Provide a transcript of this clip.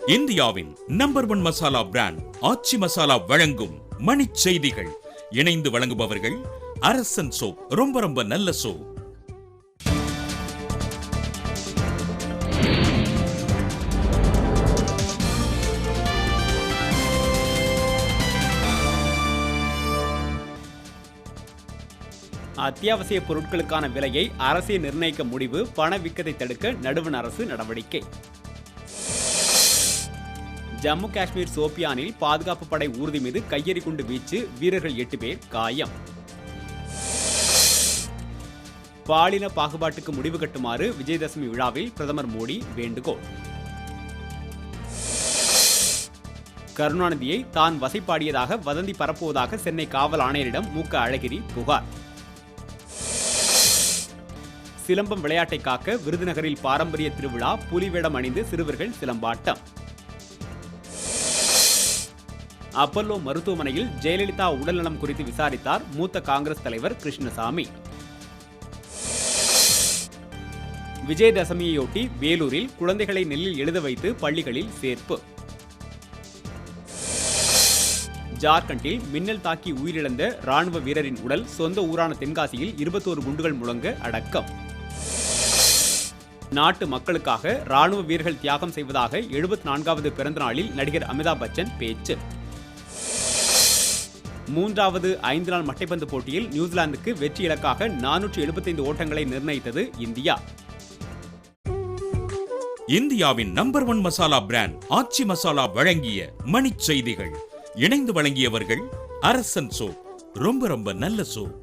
இந்தியாவின் number 1 masala brand ஆச்சி மசாலா வழங்கும் மணிச் செய்திகள். இணைந்து வழங்குபவர்கள் அரசன் சோப். ரொம்ப ரொம்ப நல்ல சோப். அத்தியாவசிய பொருட்களுக்கான விலையை அரசே நிர்ணயிக்க முடிவு. பணவீக்கத்தை தடுக்க நடுவண் அரசு நடவடிக்கை. ஜம்மு காஷ்மீர் சோபியானில் பாதுகாப்பு படை ஊர்தி மீது கையெறி குண்டு வீச்சு. வீரர்கள் 8 பேர் காயம். பாலின பாகுபாட்டுக்கு முடிவு கட்டுமாறு விஜயதசமி விழாவில் பிரதமர் மோடி வேண்டுகோள். கருணாநிதியை தான் வசைப்பாடியதாக வதந்தி பரப்புவதாக சென்னை காவல் ஆணையரிடம் மு.க. அழகிரி புகார். சிலம்பம் விளையாட்டை காக்க விருதுநகரில் பாரம்பரிய திருவிழா. புலிவேடம் அணிந்து சிறுவர்கள் சிலம்பாட்டம். அப்பல்லோ மருத்துவமனையில் ஜெயலலிதா உடல்நலம் குறித்து விசாரித்தார் மூத்த காங்கிரஸ் தலைவர் கிருஷ்ணசாமி. விஜயதசமியையொட்டி வேலூரில் குழந்தைகளை நெல்லில் எழுத வைத்து பள்ளிகளில் சேர்ப்பு. ஜார்க்கண்டில் மின்னல் தாக்கி உயிரிழந்த ராணுவ வீரரின் உடல் சொந்த ஊரான தென்காசியில் 21 குண்டுகள் முழங்க அடக்கம். நாட்டு மக்களுக்காக ராணுவ வீரர்கள் தியாகம் செய்வதாக 74வது பிறந்த நாளில் நடிகர் அமிதாப் பச்சன் பேச்சு. 3வது 5 நாள் மட்டைப்பந்து போட்டியில் நியூசிலாந்துக்கு வெற்றி இலக்காக 475 ஓட்டங்களை நிர்ணயித்தது இந்தியா. இந்தியாவின் நம்பர் 1 மசாலா பிராண்ட் ஆச்சி மசாலா வழங்கிய மணிச் செய்திகள். இணைந்து வழங்கியவர்கள் அரசன் சோப். ரொம்ப ரொம்ப நல்ல சோப்.